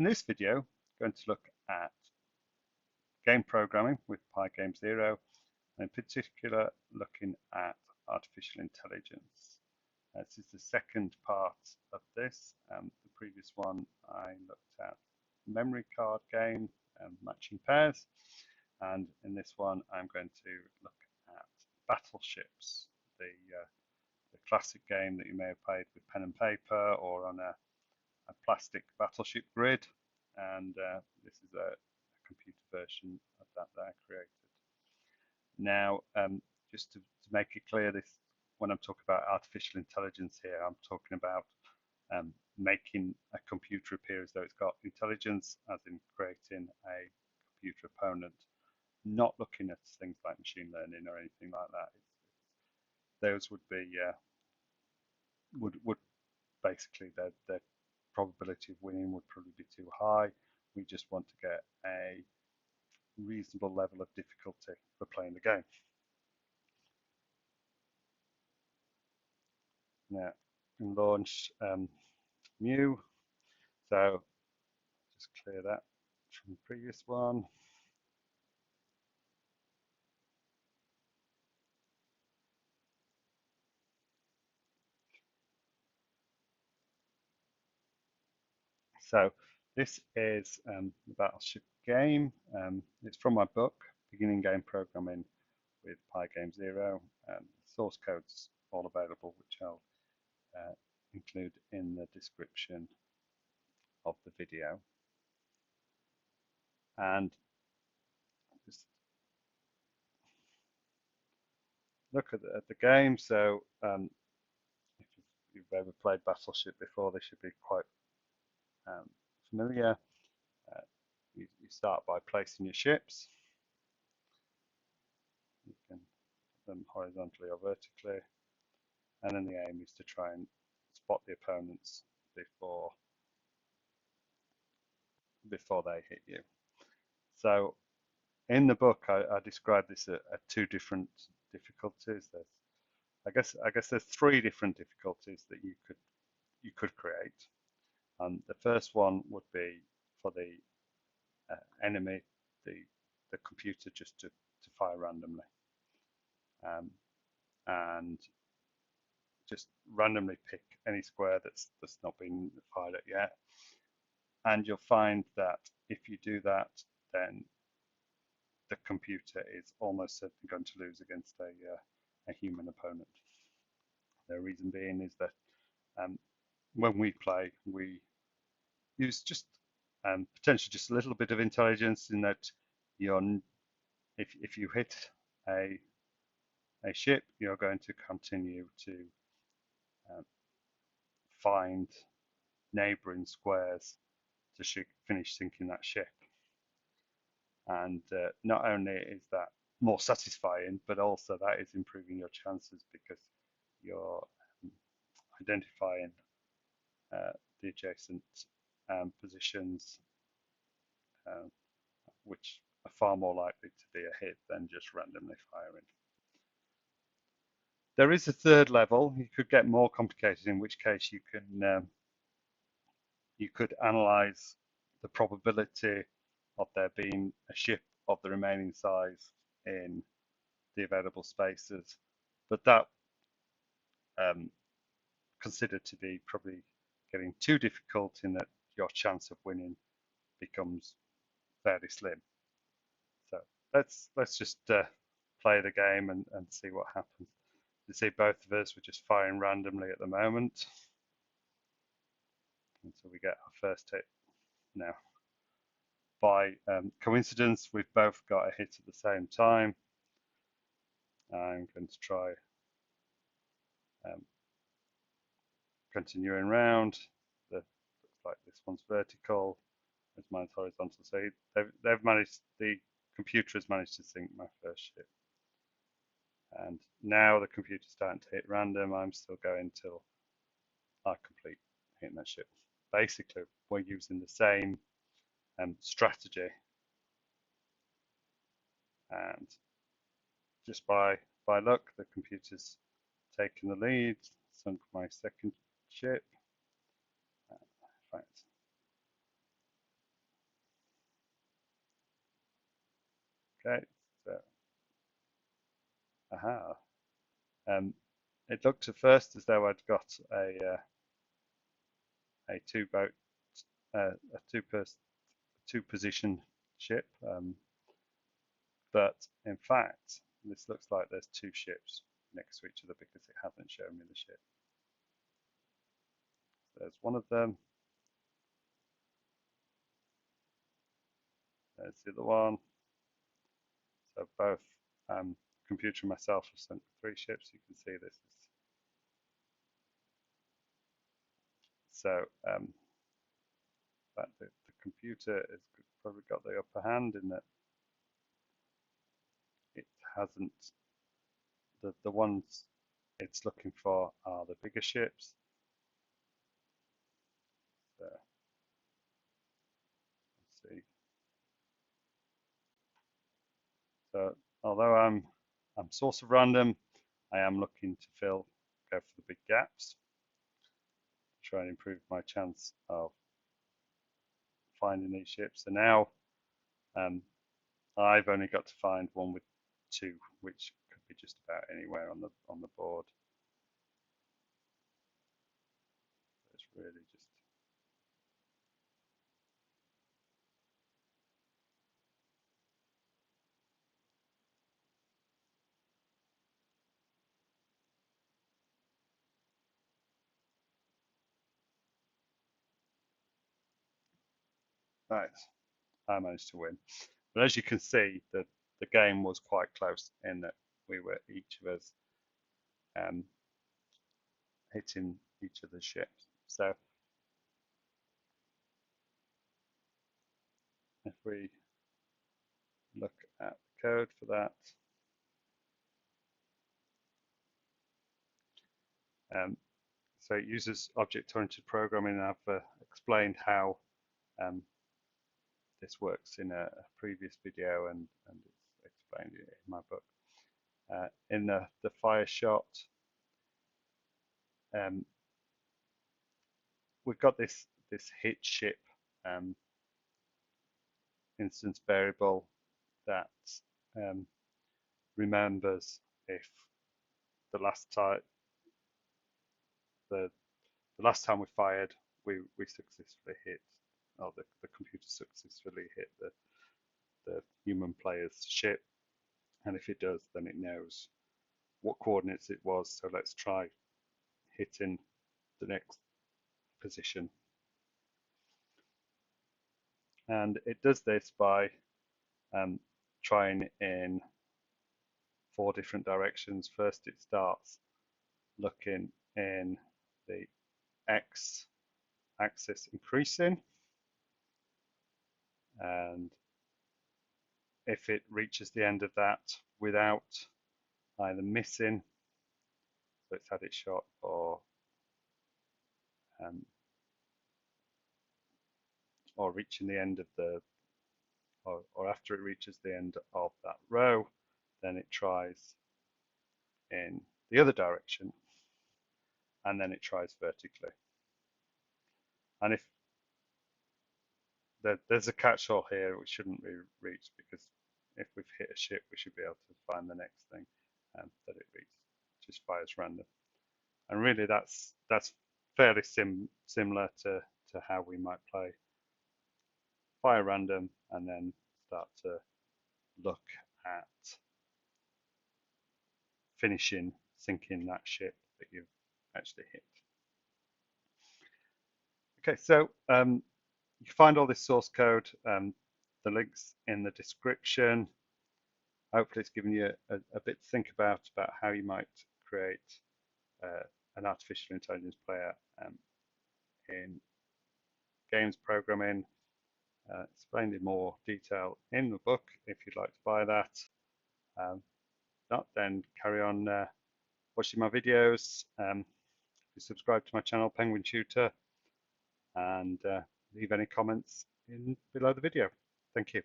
In this video, I'm going to look at game programming with Pygame Zero, and in particular looking at artificial intelligence. This is the second part of this. The previous one I looked at memory card game, matching pairs, and in this one I'm going to look at battleships, the classic game that you may have played with pen and paper or on a plastic battleship grid, and this is a computer version of that I created. Now, just to make it clear, this when I'm talking about artificial intelligence here, I'm talking about making a computer appear as though it's got intelligence, as in creating a computer opponent, not looking at things like machine learning or anything like that. Those would be would basically their probability of winning would probably be too high. We just want to get a reasonable level of difficulty for playing the game. Now, launch new. So just clear that from the previous one. So this is the Battleship Game. It's from my book, Beginning Game Programming with Pygame Zero. Source code's all available, which I'll include in the description of the video. And just look at the game. So if you've ever played Battleship before, this should be quite familiar. You start by placing your ships. You can put them horizontally or vertically, and then the aim is to try and spot the opponents before they hit you. So in the book, I describe this at two different difficulties. I guess there's three different difficulties that you could create. The first one would be for the enemy, the computer just to fire randomly, and just randomly pick any square that's not been fired at yet. And you'll find that if you do that, then the computer is almost certainly going to lose against a human opponent. The reason being is that when we play, we use just potentially just a little bit of intelligence in that if you hit a ship, you're going to continue to find neighboring squares to finish sinking that ship. And not only is that more satisfying, but also that is improving your chances because you're identifying the adjacent positions, which are far more likely to be a hit than just randomly firing. There is a third level. You could get more complicated, in which case you could analyze the probability of there being a ship of the remaining size in the available spaces, but that considered to be probably getting too difficult in that your chance of winning becomes fairly slim. So let's just play the game and see what happens. You see both of us, we're just firing randomly at the moment until we get our first hit. Now, by coincidence, we've both got a hit at the same time. I'm going to try continuing round. Looks like this one's vertical, as mine's horizontal. So they've managed, the computer has managed to sink my first ship. And now the computer's starting to hit random. I'm still going till I complete hitting that ship. Basically, we're using the same strategy, and just by luck, the computer's taken the lead, sunk my second ship. In fact, Okay, so aha. It looked at first as though I'd got a two boat, a two position ship, but in fact, this looks like there's two ships next to each other because it hasn't shown me the ship. There's one of them. There's the other one. So both computer and myself have sent three ships. You can see this is so. But the computer has probably got the upper hand in that it hasn't the ones it's looking for are the bigger ships. So let's see. So although I'm source of random, I am looking to go for the big gaps, try and improve my chance of finding these ships. So now I've only got to find one with two, which could be just about anywhere on the board. It's really just right. I managed to win. But as you can see, the game was quite close in that we were each of us um, hitting each of the ships. So if we look at the code for that, so it uses object-oriented programming, and I've explained how this works in a previous video, and it's explained it in my book. In the fire shot, we've got this hit ship instance variable that remembers if the last time the last time we fired, we successfully hit, or the computer successfully hit the human player's ship, and if it does, then it knows what coordinates it was. So let's try hitting the next position, and it does this by trying in 4 different directions. First, it starts looking in the X axis increasing, and if it reaches the end of that without either missing, so it's had its shot, um, or reaching the end of or after it reaches the end of that row, then it tries in the other direction, and then it tries vertically. And if there's a catch-all here, we shouldn't be reached, because if we've hit a ship, we should be able to find the next thing that it reaches. Just fires random, and really that's fairly similar to how we might play fire random and then start to look at sinking that ship that you've actually hit. Okay, so you can find all this source code, the links in the description. Hopefully it's given you a bit to think about how you might create an artificial intelligence player in games programming. Explained in more detail in the book if you'd like to buy that. Not, then carry on watching my videos. Subscribe to my channel, Penguin Tutor, and leave any comments below the video. Thank you.